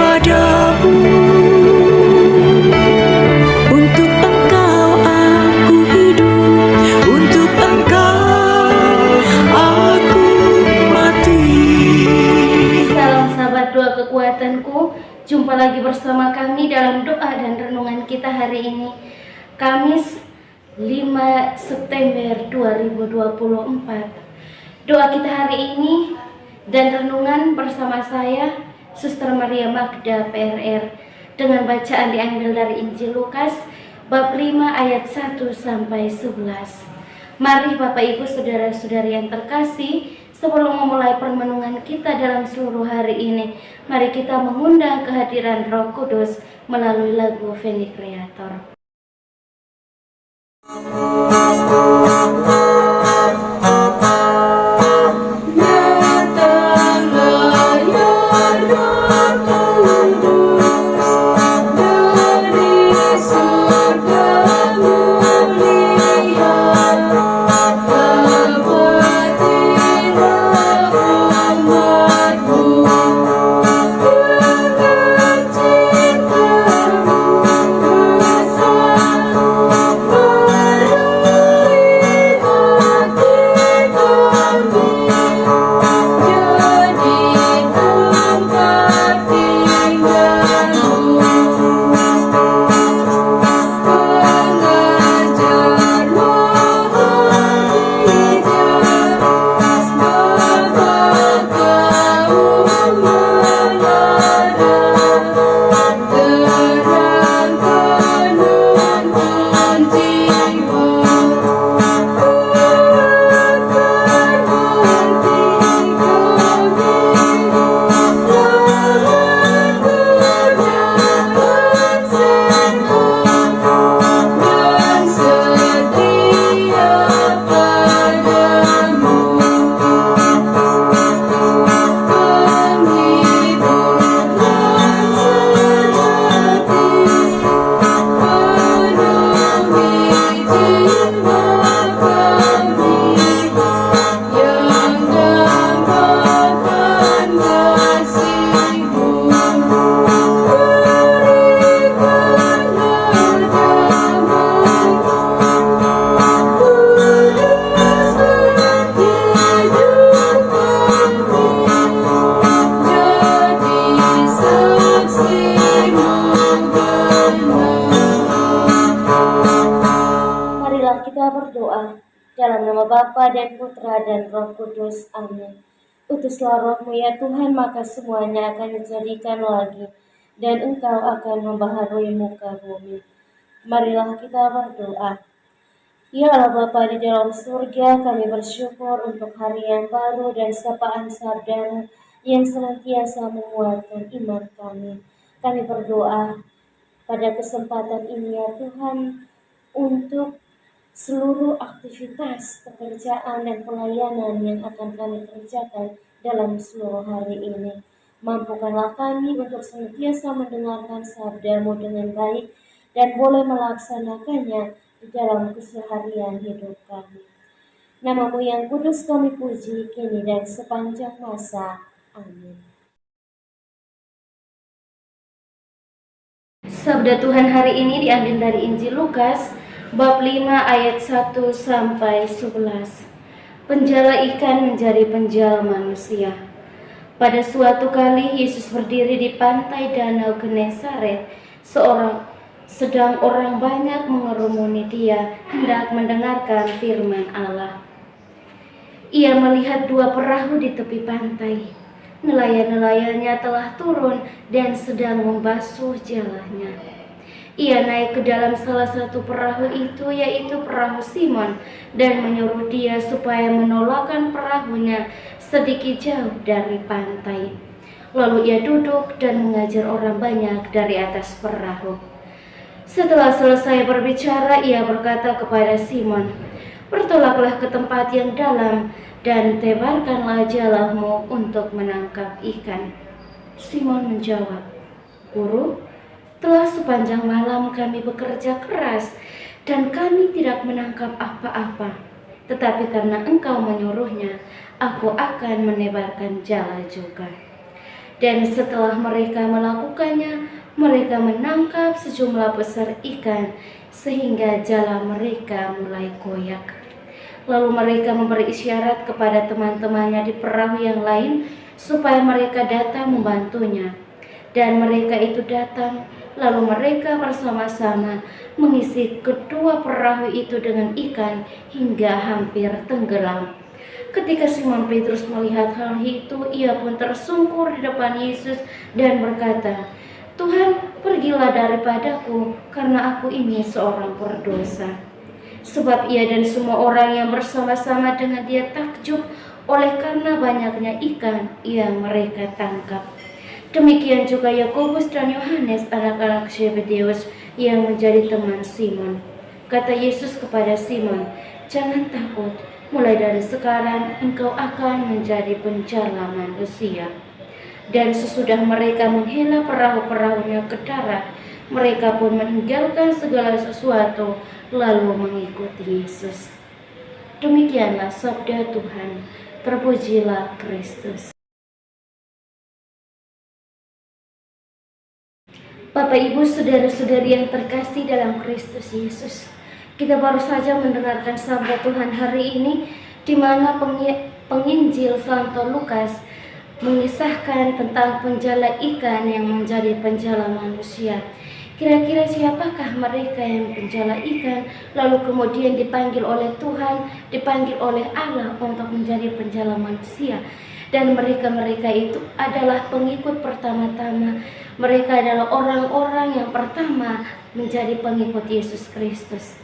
kepadamu. Untuk Engkau aku hidup, untuk Engkau aku mati. Salam sahabat doa kekuatanku, jumpa lagi bersama kami dalam doa dan renungan kita hari ini, Kamis 5 September 2024. Doa kita hari ini dan renungan bersama saya, Suster Maria Magda PRR, dengan bacaan diambil dari Injil Lukas bab 5 ayat 1 sampai 11. Mari Bapak Ibu Saudara-saudari yang terkasih, sebelum memulai permenungan kita dalam seluruh hari ini, mari kita mengundang kehadiran Roh Kudus melalui lagu Veni Creator. Kita berdoa dalam nama Bapa dan Putra dan Roh Kudus. Amin. Utuslah Roh-Mu ya Tuhan, maka semuanya akan dijadikan lagi, dan Engkau akan membaharui muka bumi. Marilah kita berdoa. Ya Allah Bapa di dalam surga, kami bersyukur untuk hari yang baru dan sapaan sabda-Mu yang senantiasa menguatkan iman kami. Kami berdoa pada kesempatan ini ya Tuhan, untuk seluruh aktivitas pekerjaan dan pelayanan yang akan kami kerjakan dalam seluruh hari ini. Mampukanlah kami untuk senantiasa mendengarkan sabda-Mu dengan baik dan boleh melaksanakannya di dalam keseharian hidup kami. Nama-Mu yang kudus kami puji kini dan sepanjang masa. Amin. Sabda Tuhan hari ini diambil dari Injil Lukas bab 5 ayat 1 sampai 11. Penjala ikan menjadi penjual manusia. Pada suatu kali Yesus berdiri di pantai danau Genesaret, sedang orang banyak mengerumuni Dia hendak mendengarkan firman Allah. Ia melihat dua perahu di tepi pantai. Nelayan-nelayannya telah turun dan sedang membasuh jalannya. Ia naik ke dalam salah satu perahu itu, yaitu perahu Simon, dan menyuruh dia supaya menolakkan perahunya sedikit jauh dari pantai. Lalu ia duduk dan mengajar orang banyak dari atas perahu. Setelah selesai berbicara, ia berkata kepada Simon, "Bertolaklah ke tempat yang dalam dan tebarkanlah jalahmu untuk menangkap ikan." Simon menjawab, "Guru, telah sepanjang malam kami bekerja keras dan kami tidak menangkap apa-apa. Tetapi karena Engkau menyuruhnya, aku akan menebarkan jala juga." Dan setelah mereka melakukannya, mereka menangkap sejumlah besar ikan sehingga jala mereka mulai goyak. Lalu mereka memberi isyarat kepada teman-temannya di perahu yang lain supaya mereka datang membantunya. Dan mereka itu datang, lalu mereka bersama-sama mengisi kedua perahu itu dengan ikan hingga hampir tenggelam. Ketika Simon Petrus melihat hal itu, ia pun tersungkur di depan Yesus dan berkata, "Tuhan, pergilah daripadaku, karena aku ini seorang berdosa." Sebab ia dan semua orang yang bersama-sama dengan dia takjub oleh karena banyaknya ikan yang mereka tangkap. Demikian juga Yakobus dan Yohanes, anak-anak Zebedeus yang menjadi teman Simon. Kata Yesus kepada Simon, "Jangan takut, mulai dari sekarang engkau akan menjadi penjala manusia." Dan sesudah mereka menghela perahu-perahunya ke darat, mereka pun meninggalkan segala sesuatu lalu mengikuti Yesus. Demikianlah sabda Tuhan. Terpujilah Kristus. Bapak, Ibu, saudara-saudari yang terkasih dalam Kristus Yesus, kita baru saja mendengarkan sabda Tuhan hari ini, di mana penginjil Santo Lukas mengisahkan tentang penjala ikan yang menjadi penjala manusia. Kira-kira siapakah mereka yang penjala ikan, lalu kemudian dipanggil oleh Tuhan, dipanggil oleh Allah untuk menjadi penjala manusia? Dan mereka itu adalah pengikut pertama-tama. Mereka adalah orang-orang yang pertama menjadi pengikut Yesus Kristus.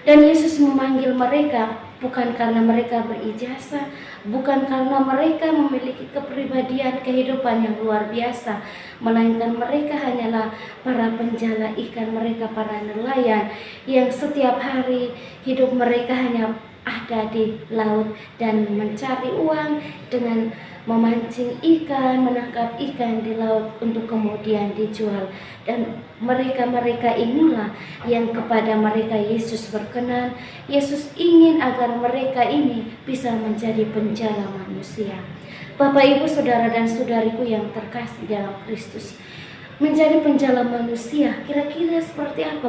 Dan Yesus memanggil mereka bukan karena mereka berijazah, bukan karena mereka memiliki kepribadian kehidupan yang luar biasa, melainkan mereka hanyalah para penjala ikan, mereka para nelayan yang setiap hari hidup mereka hanya ada di laut dan mencari uang dengan memancing ikan, menangkap ikan di laut untuk kemudian dijual. Dan mereka inilah yang kepada mereka Yesus berkenan. Yesus ingin agar mereka ini bisa menjadi penjala manusia. Bapak, Ibu, saudara dan saudariku yang terkasih dalam Kristus, menjadi penjala manusia kira-kira seperti apa?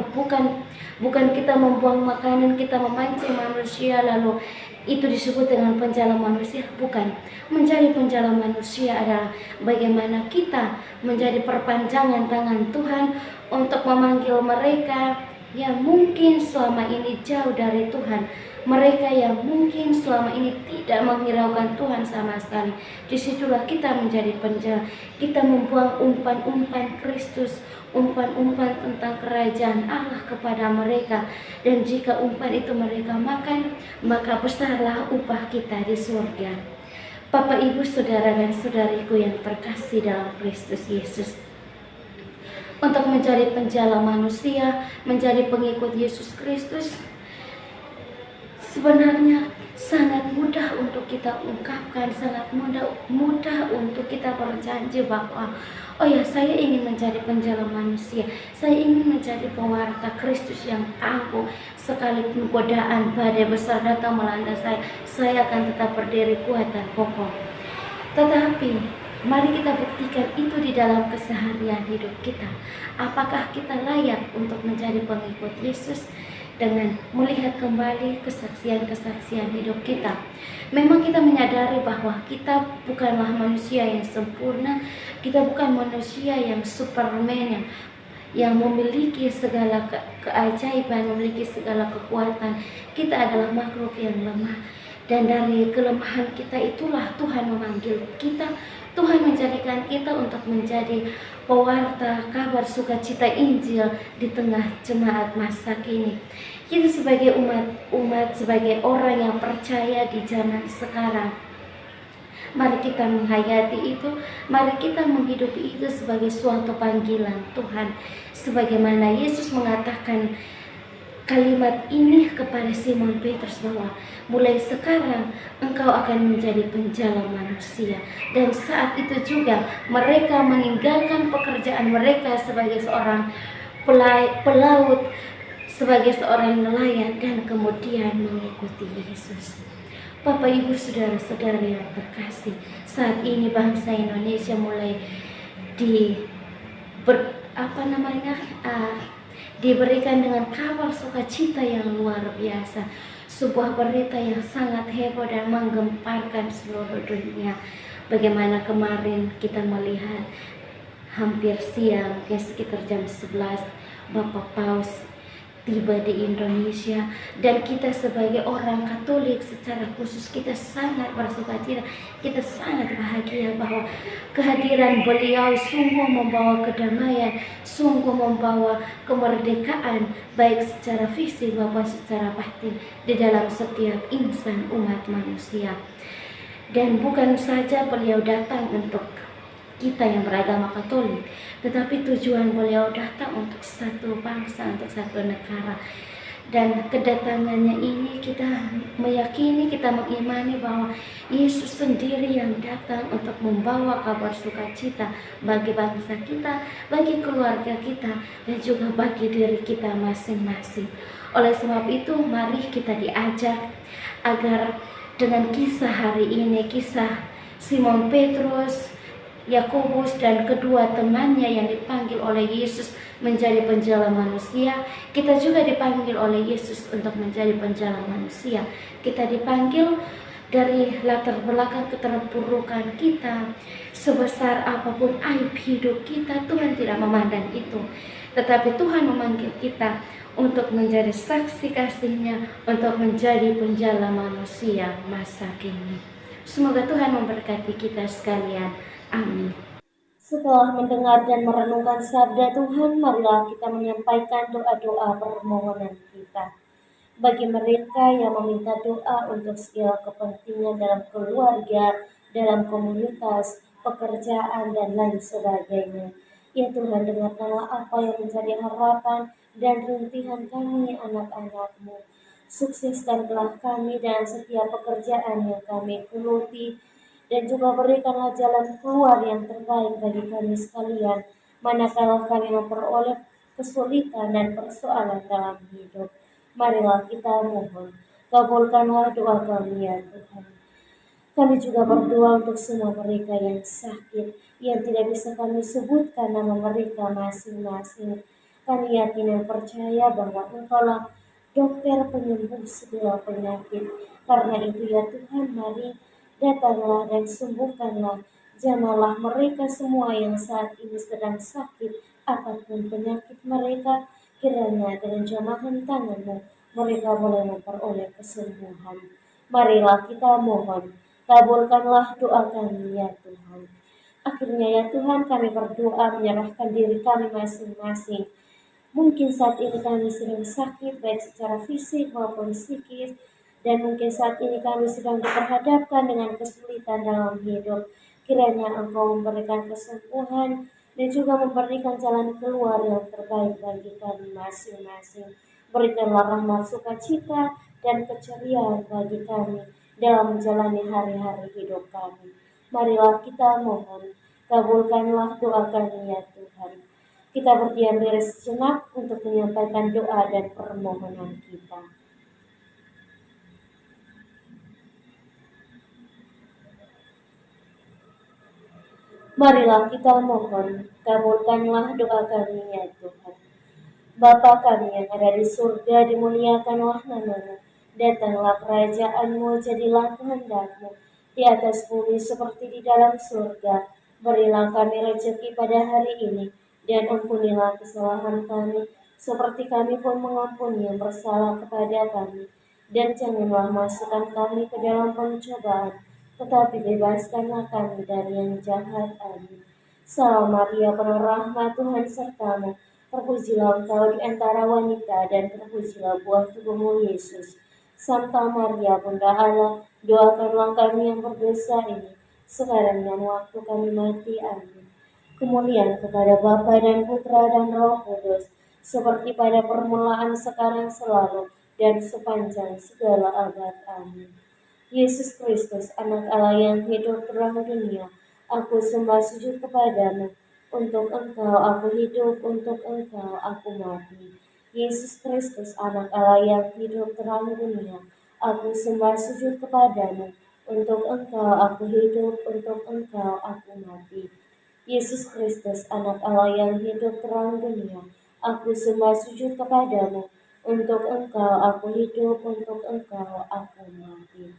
Bukan kita membuang makanan, kita memancing manusia lalu itu disebut dengan penjala manusia. Bukan. Menjadi penjala manusia adalah bagaimana kita menjadi perpanjangan tangan Tuhan untuk memanggil mereka yang mungkin selama ini jauh dari Tuhan, mereka yang mungkin selama ini tidak menghiraukan Tuhan sama sekali. Disitulah kita menjadi penjala. Kita membuang umpan-umpan Kristus, umpan-umpan tentang kerajaan Allah kepada mereka. Dan jika umpan itu mereka makan, maka besarlah upah kita di surga. Bapak, Ibu, saudara dan saudariku yang terkasih dalam Kristus Yesus, untuk menjadi penjala manusia, menjadi pengikut Yesus Kristus, sebenarnya sangat mudah untuk kita ungkapkan, sangat mudah untuk kita berjanji bahwa oh ya, saya ingin menjadi penjala manusia, saya ingin menjadi pewarta Kristus yang tangguh. Sekalipun godaan badai besar datang melanda saya akan tetap berdiri kuat dan kokoh. Tetapi mari kita buktikan itu di dalam keseharian hidup kita. Apakah kita layak untuk menjadi pengikut Yesus? Dengan melihat kembali kesaksian-kesaksian hidup kita, memang kita menyadari bahwa kita bukanlah manusia yang sempurna, kita bukan manusia yang superman yang memiliki segala keajaiban, memiliki segala kekuatan. Kita adalah makhluk yang lemah, dan dari kelemahan kita itulah Tuhan memanggil kita. Tuhan menjadikan kita untuk menjadi pewarta kabar sukacita Injil di tengah jemaat masa kini. Kita sebagai umat, sebagai orang yang percaya di zaman sekarang, mari kita menghayati itu, mari kita menghidupi itu sebagai suatu panggilan Tuhan. Sebagaimana Yesus mengatakan kalimat ini kepada Simon Petrus bahwa mulai sekarang engkau akan menjadi penjala manusia. Dan saat itu juga mereka meninggalkan pekerjaan mereka sebagai seorang pelaut, sebagai seorang nelayan, dan kemudian mengikuti Yesus. Bapak, Ibu, saudara-saudari yang terkasih, saat ini bangsa Indonesia mulai di diberikan dengan kabar sukacita yang luar biasa, sebuah berita yang sangat heboh dan menggemparkan seluruh dunia. Bagaimana kemarin kita melihat hampir siang, mungkin sekitar jam 11, Bapak Paus tiba di Indonesia, dan kita sebagai orang Katolik secara khusus kita sangat bersukacita, kita sangat bahagia bahwa kehadiran beliau sungguh membawa kedamaian, sungguh membawa kemerdekaan baik secara fisik maupun secara batin di dalam setiap insan umat manusia. Dan bukan saja beliau datang untuk kita yang beragama Katolik, tetapi tujuan beliau datang untuk satu bangsa, untuk satu negara. Dan kedatangannya ini kita meyakini, kita mengimani bahwa Yesus sendiri yang datang untuk membawa kabar sukacita bagi bangsa kita, bagi keluarga kita, dan juga bagi diri kita masing-masing. Oleh sebab itu, mari kita diajak agar dengan kisah hari ini, kisah Simon Petrus, Yakobus dan kedua temannya yang dipanggil oleh Yesus menjadi penjala manusia, kita juga dipanggil oleh Yesus untuk menjadi penjala manusia. Kita dipanggil dari latar belakang keterpurukan kita, sebesar apapun aib hidup kita, Tuhan tidak memandang itu. Tetapi Tuhan memanggil kita untuk menjadi saksi kasih-Nya, untuk menjadi penjala manusia masa kini. Semoga Tuhan memberkati kita sekalian. Amin. Setelah mendengar dan merenungkan sabda Tuhan, marilah kita menyampaikan doa-doa permohonan kita. Bagi mereka yang meminta doa untuk segala kepentingan dalam keluarga, dalam komunitas, pekerjaan, dan lain sebagainya. Ya Tuhan, dengarkanlah apa yang menjadi harapan dan rintihan kami anak-anak-Mu. Sukseskanlah kami dalam setiap pekerjaan yang kami geluti, dan juga berikanlah jalan keluar yang terbaik bagi kami sekalian, manakala kami memperoleh kesulitan dan persoalan dalam hidup. Marilah kita mohon, kabulkanlah doa kami ya Tuhan. Kami juga berdoa untuk semua mereka yang sakit, yang tidak bisa kami sebutkan nama mereka masing-masing. Kami yakin dan percaya bahwa Engkaulah dokter penyembuh segala penyakit. Karena itu ya Tuhan, mari datanglah dan sembuhkanlah. Jamalah mereka semua yang saat ini sedang sakit, apapun penyakit mereka, kiranya dengan jamahan tangan-Mu mereka boleh memperoleh kesembuhan. Marilah kita mohon, kabulkanlah doa kami ya Tuhan. Akhirnya ya Tuhan, kami berdoa menyerahkan diri kami masing-masing. Mungkin saat ini kami sedang sakit baik secara fisik maupun psikis, dan mungkin saat ini kami sedang diperhadapkan dengan kesulitan dalam hidup. Kiranya Engkau memberikan kesembuhan dan juga memberikan jalan keluar yang terbaik bagi kami masing-masing. Berikanlah rahmat sukacita dan keceriaan bagi kami dalam menjalani hari-hari hidup kami. Marilah kita mohon, kabulkanlah doa kami ya Tuhan. Kita berdiam diri sejenak untuk menyampaikan doa dan permohonan kita. Marilah kita mohon, kabulkanlah doa kami ya Tuhan. Bapa kami yang ada di surga, dimuliakanlah nama-Mu. Datanglah kerajaan-Mu, jadilah kehendak-Mu di atas bumi seperti di dalam surga. Berilah kami rezeki pada hari ini, dan ampunilah kesalahan kami, seperti kami pun mengampuni yang bersalah kepada kami. Dan janganlah masukkan kami ke dalam pencobaan, tetapi bebaskanlah kami dari yang jahat. Amin. Salam Maria, penuh rahmat, Tuhan sertamu. Terpujilah Engkau di antara wanita, dan terpujilah buah tubuhmu Yesus. Santa Maria, Bunda Allah, doakanlah kami yang berdosa ini, sekarang dan waktu kami mati. Amin. Kemuliaan kepada Bapa dan Putra dan Roh Kudus, seperti pada permulaan, sekarang, selalu, dan sepanjang segala abad. Amin. Yesus Kristus, anak Allah yang hidup terang dunia, aku sembah sujud kepadamu. Untuk Engkau aku hidup, untuk Engkau aku mati. Yesus Kristus, anak Allah yang hidup terang dunia, aku sembah sujud kepadamu. Untuk Engkau aku hidup, untuk Engkau aku mati. Yesus Kristus, anak Allah yang hidup terang dunia, aku sembah sujud kepadamu. Untuk Engkau aku hidup, untuk Engkau aku mati.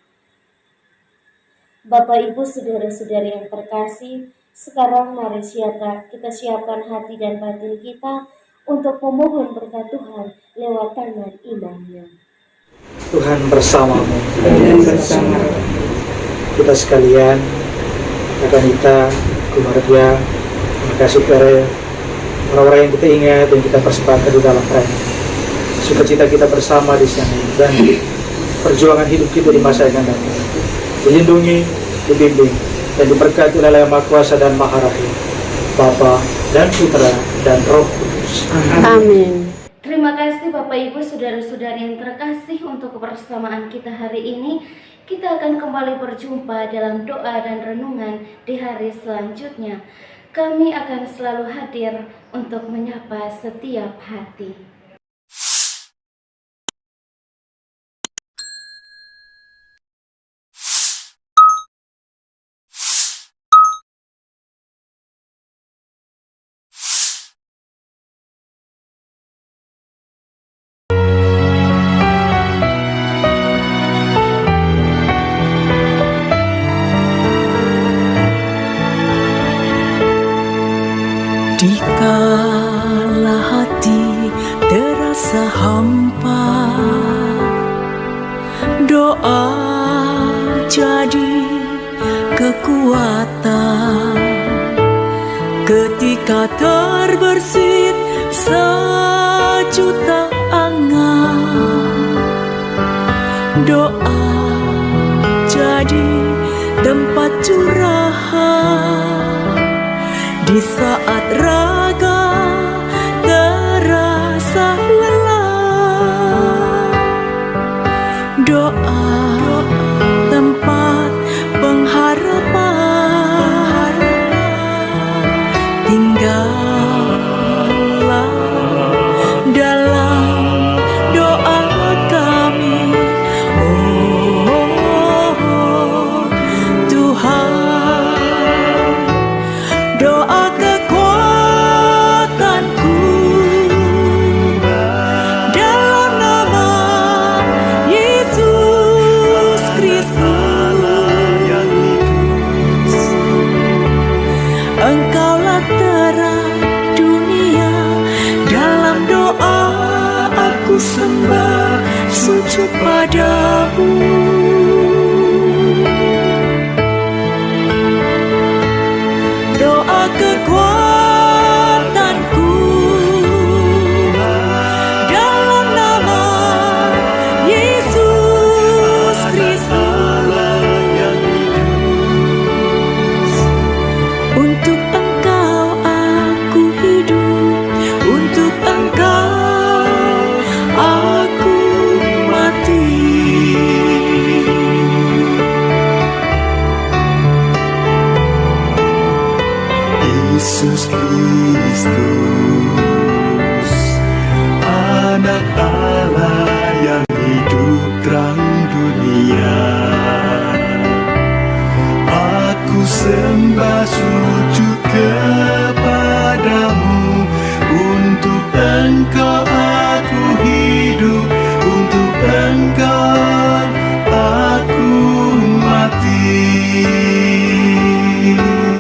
Bapak, Ibu, saudara-saudari yang terkasih, sekarang mari kita siapkan hati dan batin kita untuk memohon berkat Tuhan lewat tangan imamnya. Tuhan bersamamu. Kita sekalian, Kakak keluarga, terima kasih kepada orang-orang yang kita ingat dan kita persembahkan di dalam Tuhan. Sukacita kita bersama di sana dan perjuangan hidup kita di masa yang akan datang. Dilindungi, dibimbing, dan diberkati oleh Allah yang Maha Kuasa dan Maha Rahim, Bapa dan Putra dan Roh Kudus. Amin. Terima kasih Bapak Ibu saudara-saudari yang terkasih untuk kebersamaan kita hari ini. Kita akan kembali berjumpa dalam doa dan renungan di hari selanjutnya. Kami akan selalu hadir untuk menyapa setiap hati. Dikala hati terasa hampa, doa jadi kekuatan. Ketika terbersit sejuta angan, doa jadi tempat curahan. Di saat raga terasa lelah, doa tempat pengharapan. Tinggallah dalam doa kami, oh Tuhan. Doa kekuatanku dalam nama Yesus Kristus. Engkaulah terang dunia, dalam doa aku sembah sujud padamu. Doa kekuatanku dalam nama Yesus Kristus. Untuk Engkau aku hidup, untuk Engkau aku mati. Yesus Kristus, anak Allah yang hidup terang dunia, aku sembah sujud